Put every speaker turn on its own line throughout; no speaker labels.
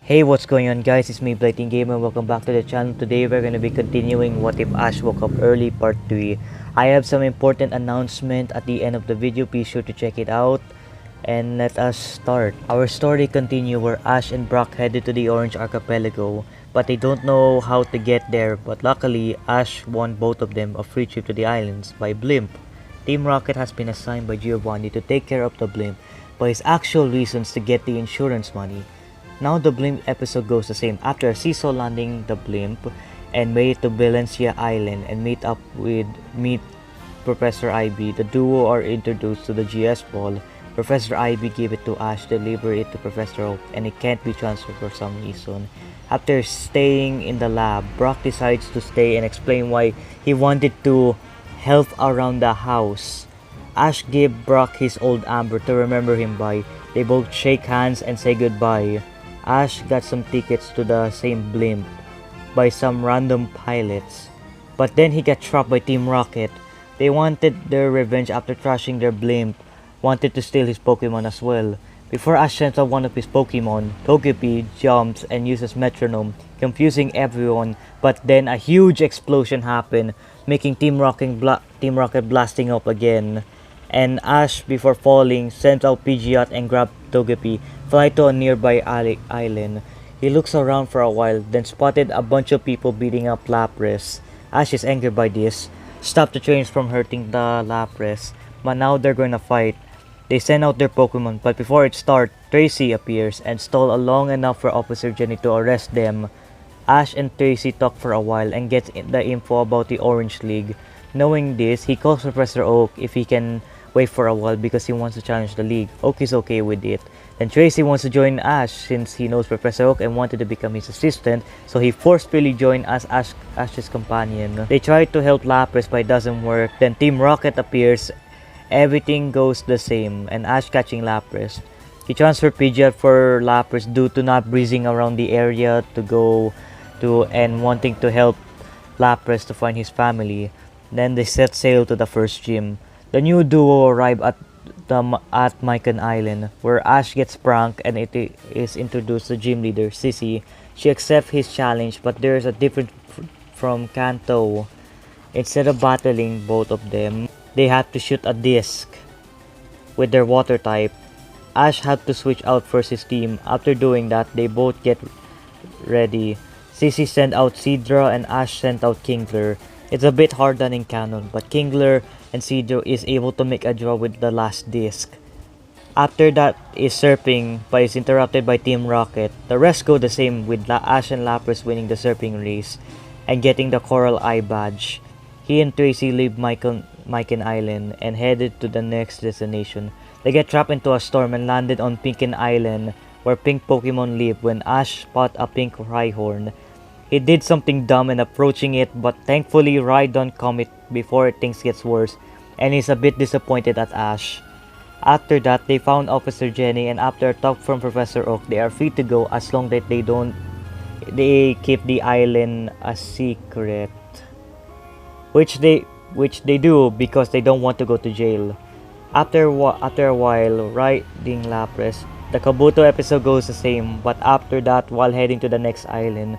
Hey, what's going on guys, it's me Blighting Gamer. Welcome back to the channel. Today we're going to be continuing What If Ash Woke Up Early Part 3. I have some important announcement at the end of the video. Be sure to check it out. And let us start. Our story continue where Ash and Brock headed to the Orange Archipelago, but they don't know how to get there. But luckily, Ash won both of them a free trip to the islands by blimp. Team Rocket has been assigned by Giovanni to take care of the blimp, but his actual reasons to get the insurance money. Now the blimp episode goes the same. After a seesaw landing the blimp and made it to Valencia Island and meet Professor Ivy, the duo are introduced to the GS ball. Professor Ivy gave it to Ash, deliver it to Professor Oak, and it can't be transferred for some reason. After staying in the lab, Brock decides to stay and explain why he wanted to help around the house. Ash gave Brock his old amber to remember him by. They both shake hands and say goodbye. Ash got some tickets to the same blimp by some random pilots, but then he got trapped by Team Rocket. They wanted their revenge after trashing their blimp, wanted to steal his Pokemon as well. Before Ash sends out one of his Pokemon, Togepi jumps and uses metronome, confusing everyone, but then a huge explosion happened, making Team Rocket blasting up again. And Ash, before falling, sends out Pidgeot and grabs Togepi, fly to a nearby island. He looks around for a while, then spotted a bunch of people beating up Lapras. Ash is angered by this, stopped the trains from hurting the Lapras, but now they're gonna fight. They send out their Pokemon, but before it starts, Tracey appears and stalls long enough for Officer Jenny to arrest them. Ash and Tracey talk for a while and gets the info about the Orange League. Knowing this, he calls Professor Oak if he can wait for a while because he wants to challenge the league. Oak is okay with it. Then Tracey wants to join Ash since he knows Professor Oak and wanted to become his assistant, so he forcefully joined as Ash's companion. They try to help Lapras but it doesn't work. Then Team Rocket appears. Everything goes the same and Ash catching Lapras. He transferred Pidgeot for Lapras due to not breezing around the area to go to and wanting to help Lapras to find his family. Then they set sail to the first gym. The new duo arrive at Murcott Island, where Ash gets pranked and it is introduced to gym leader Sissy. She accepts his challenge, but there is a difference from Kanto. Instead of battling both of them, they have to shoot a disc with their water type. Ash had to switch out first his team. After doing that, they both get ready. Sissy sent out Seadra and Ash sent out Kingler. It's a bit hard than in canon, but Kingler and Seadra is able to make a draw with the last disc. After that is Surfing, but is interrupted by Team Rocket. The rest go the same, with Ash and Lapras winning the Surfing race and getting the Coral Eye badge. He and Tracey leave Murcott Island and headed to the next destination. They get trapped into a storm and landed on Pinkin Island, where pink Pokemon live when Ash spot a pink Rhyhorn. He did something dumb in approaching it, but thankfully Rhydon caught it before things gets worse, and is a bit disappointed at Ash. After that, they found Officer Jenny, and after a talk from Professor Oak, they are free to go as long as they keep the island a secret, which they do because they don't want to go to jail. After a while riding Lapras, the Kabuto episode goes the same, but after that, while heading to the next island,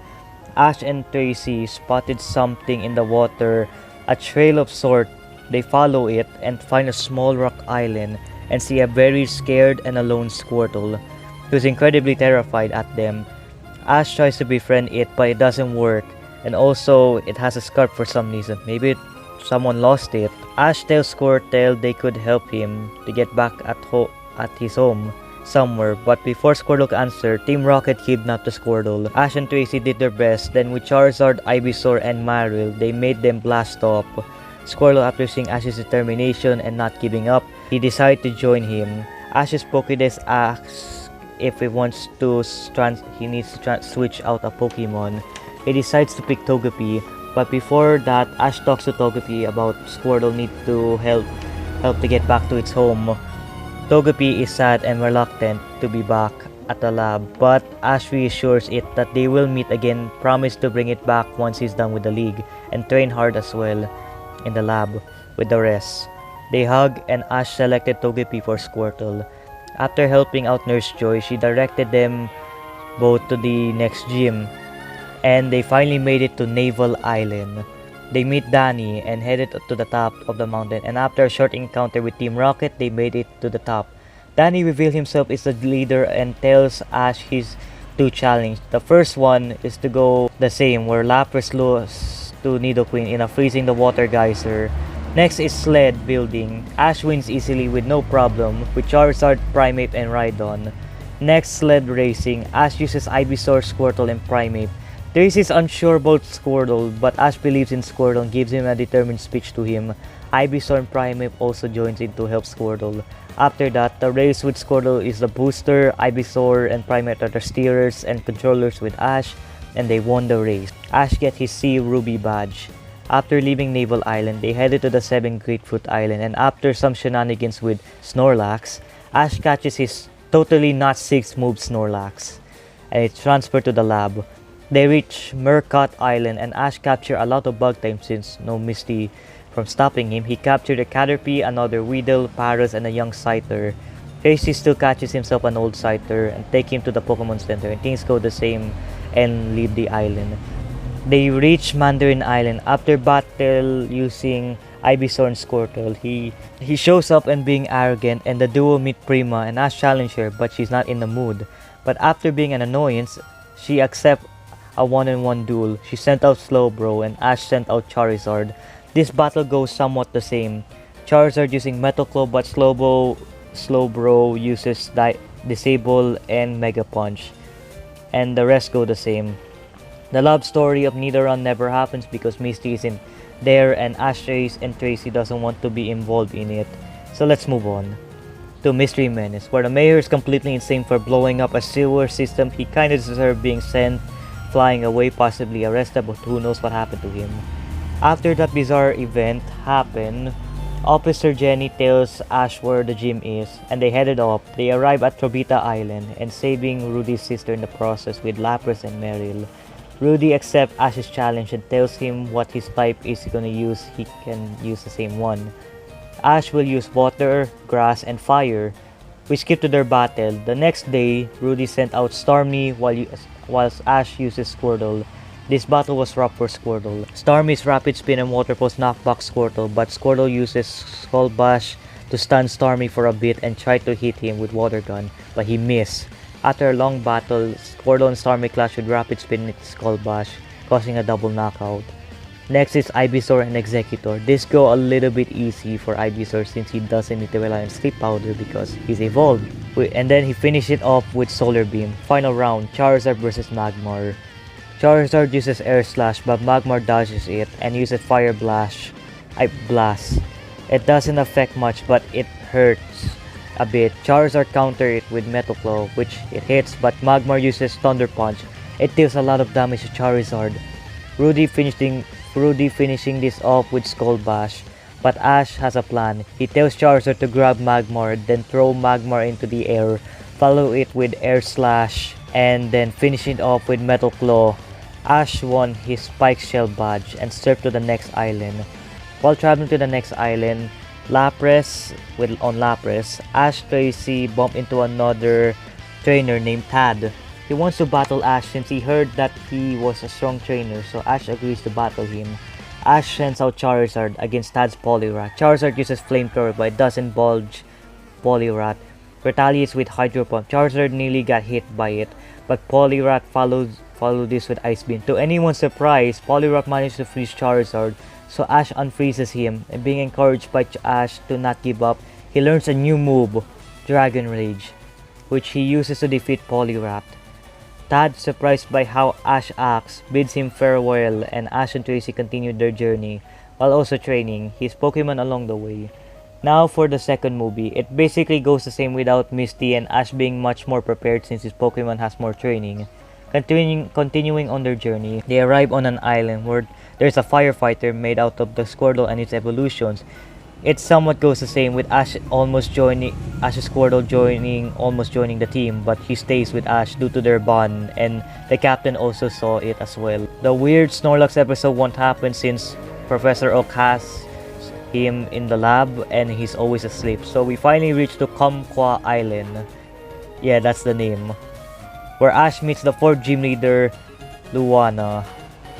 Ash and Tracey spotted something in the water, a trail of sort. They follow it and find a small rock island and see a very scared and alone Squirtle, who's incredibly terrified at them. Ash tries to befriend it, but it doesn't work, and also it has a scarf for some reason. Maybe someone lost it. Ash tells Squirtle they could help him to get back at his home somewhere, but before Squirtle can answer, Team Rocket kidnapped the Squirtle. Ash and Tracey did their best, then with Charizard, Ivysaur, and Marill, they made them blast off. Squirtle, after seeing Ash's determination and not giving up, he decided to join him. Ash's Pokédex asks if he wants to switch out a Pokemon. He decides to pick Togepi, but before that, Ash talks to Togepi about Squirtle need to help to get back to its home. Togepi is sad and reluctant to be back at the lab, but Ash reassures it that they will meet again, promise to bring it back once he's done with the league, and train hard as well in the lab with the rest. They hug and Ash selected Togepi for Squirtle. After helping out Nurse Joy, she directed them boat to the next gym, and they finally made it to Naval Island. They meet Danny and headed to the top of the mountain, and after a short encounter with Team Rocket, they made it to the top. Danny reveals himself as the leader and tells Ash his two challenges. The first one is to go the same, where Lapras loses to Nidoqueen in a freezing the water geyser. Next is sled building. Ash wins easily with no problem with Charizard, Primeape, and Rhydon. Next, sled racing. Ash uses Ivysaur, Squirtle, and Primeape. Tracey is unsure about Squirtle, but Ash believes in Squirtle and gives him a determined speech to him. Ivysaur and Primeape also joins in to help Squirtle. After that, the race with Squirtle is the booster, Ivysaur and Primeape are the steerers and controllers with Ash, and they won the race. Ash gets his Sea Ruby badge. After leaving Naval Island, they headed to the 7 Grapefruit Island, and after some shenanigans with Snorlax, Ash catches his totally not 6 move Snorlax, and it's transferred to the lab. They reach Murcott Island, and Ash captured a lot of bug types since no Misty from stopping him. He captured a Caterpie, another Weedle, Paras, and a young Scyther. Tracey still catches himself an old Scyther and take him to the Pokemon Center, and things go the same and leave the island. They reach Mandarin Island after battle using Ivysaur and Squirtle. He shows up and being arrogant, and the duo meet Prima, and Ash challenges her, but she's not in the mood. But after being an annoyance, she accepts a one-on-one duel. She sent out Slowbro, and Ash sent out Charizard. This battle goes somewhat the same. Charizard using Metal Claw, but Slowbro uses Disable and Mega Punch, and the rest go the same. The love story of Nidoran never happens because Misty isn't there, and Ash and Tracey doesn't want to be involved in it. So let's move on to Mystery Menace, where the mayor is completely insane for blowing up a sewer system. He kinda deserves being sent flying away, possibly arrested, but who knows what happened to him. After that bizarre event happened, Officer Jenny tells Ash where the gym is, and they headed off. They arrive at Trobita Island, and saving Rudy's sister in the process with Lapras and Meryl. Rudy accepts Ash's challenge and tells him what his type is gonna use. He can use the same one. Ash will use water, grass, and fire. We skip to their battle. The next day, Rudy sent out Stormy whilst Ash uses Squirtle. This battle was rough for Squirtle. Stormy's Rapid Spin and Water Pulse knocked back Squirtle, but Squirtle uses Skull Bash to stun Stormy for a bit and tried to hit him with Water Gun, but he missed. After a long battle, Squirtle and Stormy clash with Rapid Spin and Skull Bash, causing a double knockout. Next is Ivysaur and Executor. This go a little bit easy for Ivysaur since he doesn't need to rely on Sleep Powder because he's evolved. And then he finished it off with Solar Beam. Final round, Charizard vs Magmar. Charizard uses Air Slash, but Magmar dodges it and uses Fire Blast. It doesn't affect much, but it hurts a bit. Charizard counter it with Metal Claw, which it hits, but Magmar uses Thunder Punch. It deals a lot of damage to Charizard. Rudy finishing this off with Skull Bash, but Ash has a plan. He tells Charizard to grab Magmar, then throw Magmar into the air, follow it with Air Slash, and then finish it off with Metal Claw. Ash won his Spike Shell badge and surfed to the next island. While traveling to the next island, on Lapras, Ash Tracey bump into another trainer named Tad. He wants to battle Ash since he heard that he was a strong trainer, so Ash agrees to battle him. Ash sends out Charizard against Tad's Poliwrath. Charizard uses Flamethrower but it doesn't budge Poliwrath. Retaliates with Hydro Pump. Charizard nearly got hit by it, but Poliwrath followed this with Ice Beam. To anyone's surprise, Poliwrath managed to freeze Charizard, so Ash unfreezes him, and being encouraged by Ash to not give up, he learns a new move, Dragon Rage, which he uses to defeat Poliwrath. Tad, surprised by how Ash acts, bids him farewell, and Ash and Tracey continue their journey, while also training his Pokemon along the way. Now for the second movie, it basically goes the same without Misty and Ash being much more prepared since his Pokemon has more training. Continuing on their journey, they arrive on an island where there's a firefighter made out of the Squirtle and its evolutions. It somewhat goes the same with Ash's Squirtle almost joining the team, but he stays with Ash due to their bond, and the captain also saw it as well. The weird Snorlax episode won't happen since Professor Oak has him in the lab and he's always asleep. So we finally reached to Kumqua Island. Yeah, that's the name. where Ash meets the 4th gym leader, Luana.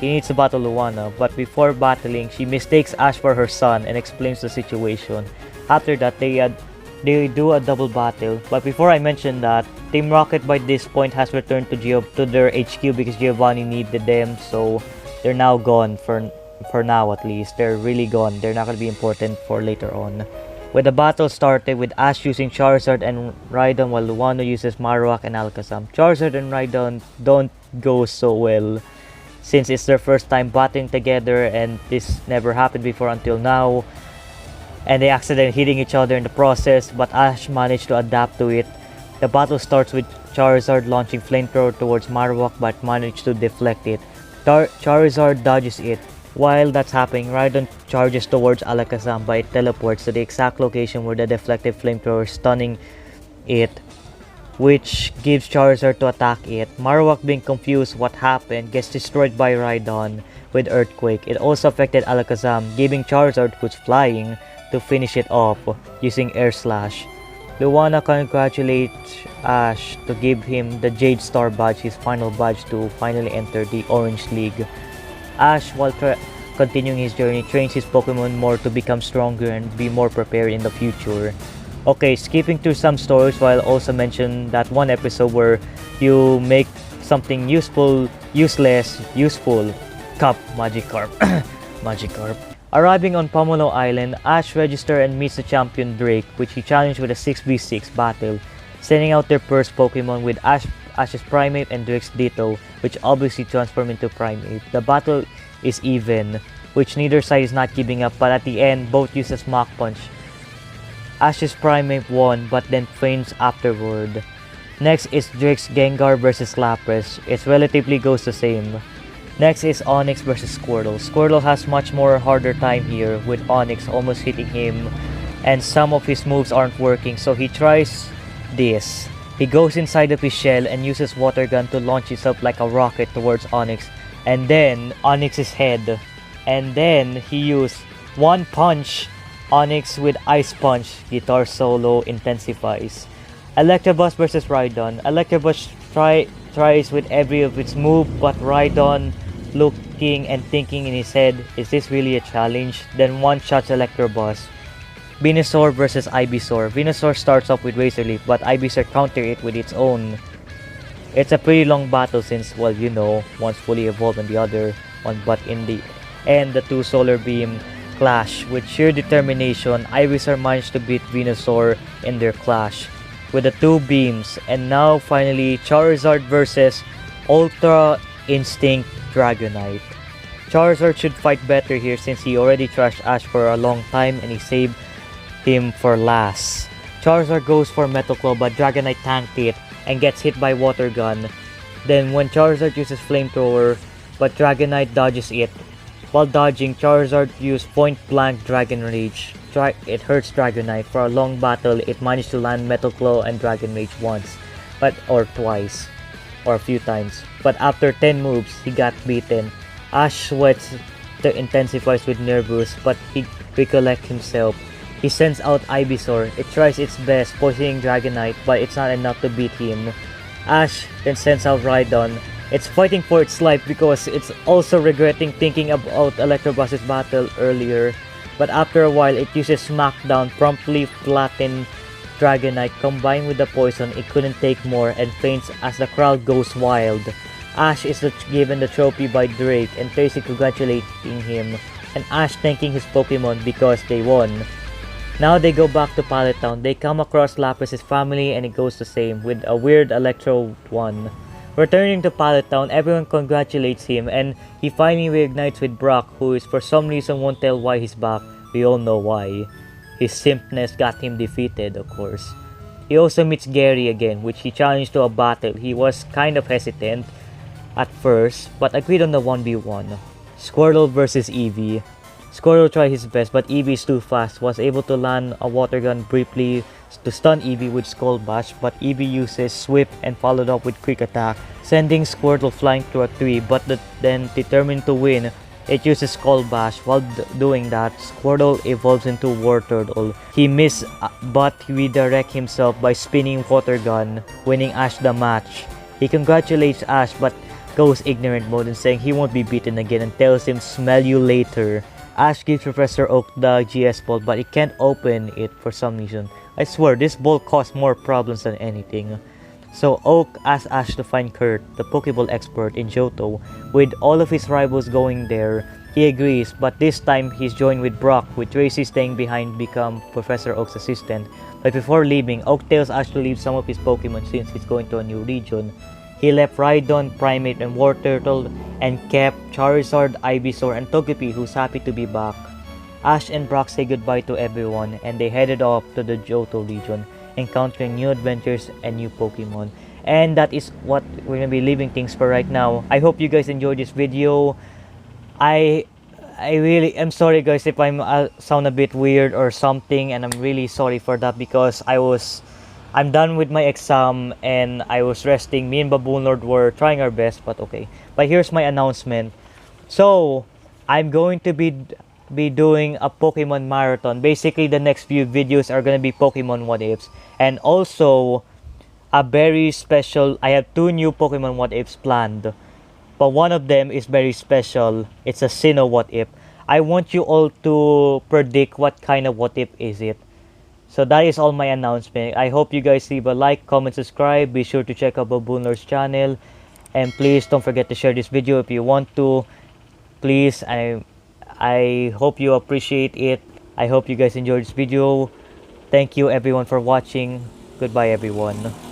He needs to battle Luana, but before battling, she mistakes Ash for her son and explains the situation. After that, they do a double battle. But before I mention that, Team Rocket by this point has returned to their HQ because Giovanni needed them, so they're now gone for now at least. They're really gone. They're not gonna be important for later on. When the battle started with Ash using Charizard and Rhydon while Luano uses Marowak and Alakazam. Charizard and Rhydon don't go so well since it's their first time battling together and this never happened before until now. And they accidentally hitting each other in the process, but Ash managed to adapt to it. The battle starts with Charizard launching Flamethrower towards Marowak but managed to deflect it. Charizard dodges it. While that's happening, Rhydon charges towards Alakazam but it teleports to the exact location where the deflected Flamethrower stunning it, which gives Charizard to attack it. Marowak, being confused what happened, gets destroyed by Rhydon with Earthquake. It also affected Alakazam, giving Charizard, who's flying, to finish it off using Air Slash. Luana congratulates Ash to give him the Jade Star badge, his final badge to finally enter the Orange League. Ash, while continuing his journey, trains his Pokemon more to become stronger and be more prepared in the future. Okay, skipping through some stories while also mention that one episode where you make something useful, useless, useful. Cup, Magikarp. Magikarp. Arriving on Pomelo Island, Ash registers and meets the champion Drake, which he challenged with a 6v6 battle, sending out their first Pokemon with Ash's Primate and Drake's Ditto, which obviously transform into Primate. The battle is even, which neither side is not giving up, but at the end, both use a Mach Punch. Ash's Primate won, but then faints afterward. Next is Drake's Gengar vs Lapras. It relatively goes the same. Next is Onix vs Squirtle. Squirtle has much more harder time here, with Onix almost hitting him, and some of his moves aren't working, so he tries this. He goes inside of his shell and uses Water Gun to launch himself like a rocket towards Onix, and then Onix's head. And then he used one punch. Onix with Ice Punch. Guitar solo intensifies. Electabuzz vs Rhydon. Electabuzz tries with every of its move, but Rhydon, looking and thinking in his head, is this really a challenge? Then one-shots Electabuzz. Venusaur vs Ivysaur. Venusaur starts off with Razor Leaf, but Ivysaur counter it with its own. It's a pretty long battle since, well, you know, one's fully evolved and the other one, but in the end, the two Solar Beam clash. With sheer determination, Ivysaur managed to beat Venusaur in their clash with the two beams. And now, finally, Charizard versus Ultra Instinct Dragonite. Charizard should fight better here since he already trashed Ash for a long time and he saved him for last. Charizard goes for Metal Claw, but Dragonite tanked it and gets hit by Water Gun. Then when Charizard uses Flamethrower, but Dragonite dodges it. While dodging, Charizard used Point Blank Dragon Rage. It hurts Dragonite. For a long battle, it managed to land Metal Claw and Dragon Rage once, or twice, or a few times. But after 10 moves, he got beaten. Ash sweats intensifies with Nervous, but he recollects himself. He sends out Ivysaur. It tries its best, poisoning Dragonite, but it's not enough to beat him. Ash then sends out Rhydon. It's fighting for its life because it's also regretting thinking about Electabuzz's battle earlier. But after a while, it uses Smackdown, promptly flatten Dragonite. Combined with the poison, it couldn't take more and faints as the crowd goes wild. Ash is given the trophy by Drake and Tracey congratulating him, and Ash thanking his Pokemon because they won. Now they go back to Pallet Town. They come across Lapras' family and it goes the same with a weird Electro one. Returning to Pallet Town, everyone congratulates him and he finally reunites with Brock, who is for some reason won't tell why he's back. We all know why. His simpness got him defeated, of course. He also meets Gary again, which he challenged to a battle. He was kind of hesitant at first, but agreed on the 1v1. Squirtle vs Eevee. Squirtle tried his best, but Eevee is too fast, was able to land a Water Gun briefly to stun Eevee with Skull Bash, but Eevee uses Swift and followed up with Quick Attack, sending Squirtle flying through a tree, but then determined to win, it uses Skull Bash. While doing that, Squirtle evolves into War Turtle. He missed, but he redirects himself by spinning Water Gun, winning Ash the match. He congratulates Ash but goes ignorant mode and saying he won't be beaten again and tells him smell you later. Ash gives Professor Oak the GS ball but he can't open it for some reason. I swear this ball caused more problems than anything. So Oak asks Ash to find Kurt, the Pokeball expert in Johto. With all of his rivals going there, he agrees, but this time he's joined with Brock, with Tracey staying behind to become Professor Oak's assistant. But before leaving, Oak tells Ash to leave some of his Pokemon since he's going to a new region. He left Rhydon, Primate, and War Turtle, and kept Charizard, Ivysaur, and Togepi, who's happy to be back. Ash and Brock say goodbye to everyone, and they headed off to the Johto region, encountering new adventures and new Pokemon. And that is what we're gonna be leaving things for right now. I hope you guys enjoyed this video. I really am sorry guys if I'm sound a bit weird or something, and I'm really sorry for that because I'm done with my exam and I was resting. Me and Baboon Lord were trying our best, but okay. But here's my announcement. So I'm going to be doing a Pokemon marathon. Basically the next few videos are gonna be Pokemon what ifs, and also a very special, I have 2 new Pokemon what ifs planned, but one of them is very special. It's a Sinnoh what if. I want you all to predict what kind of what if is it. So that is all my announcement. I hope you guys leave a like, comment, subscribe. Be sure to check out Baboon Lord's channel, and please don't forget to share this video if you want to. Please, I hope you appreciate it. I hope you guys enjoyed this video. Thank you everyone for watching. Goodbye everyone.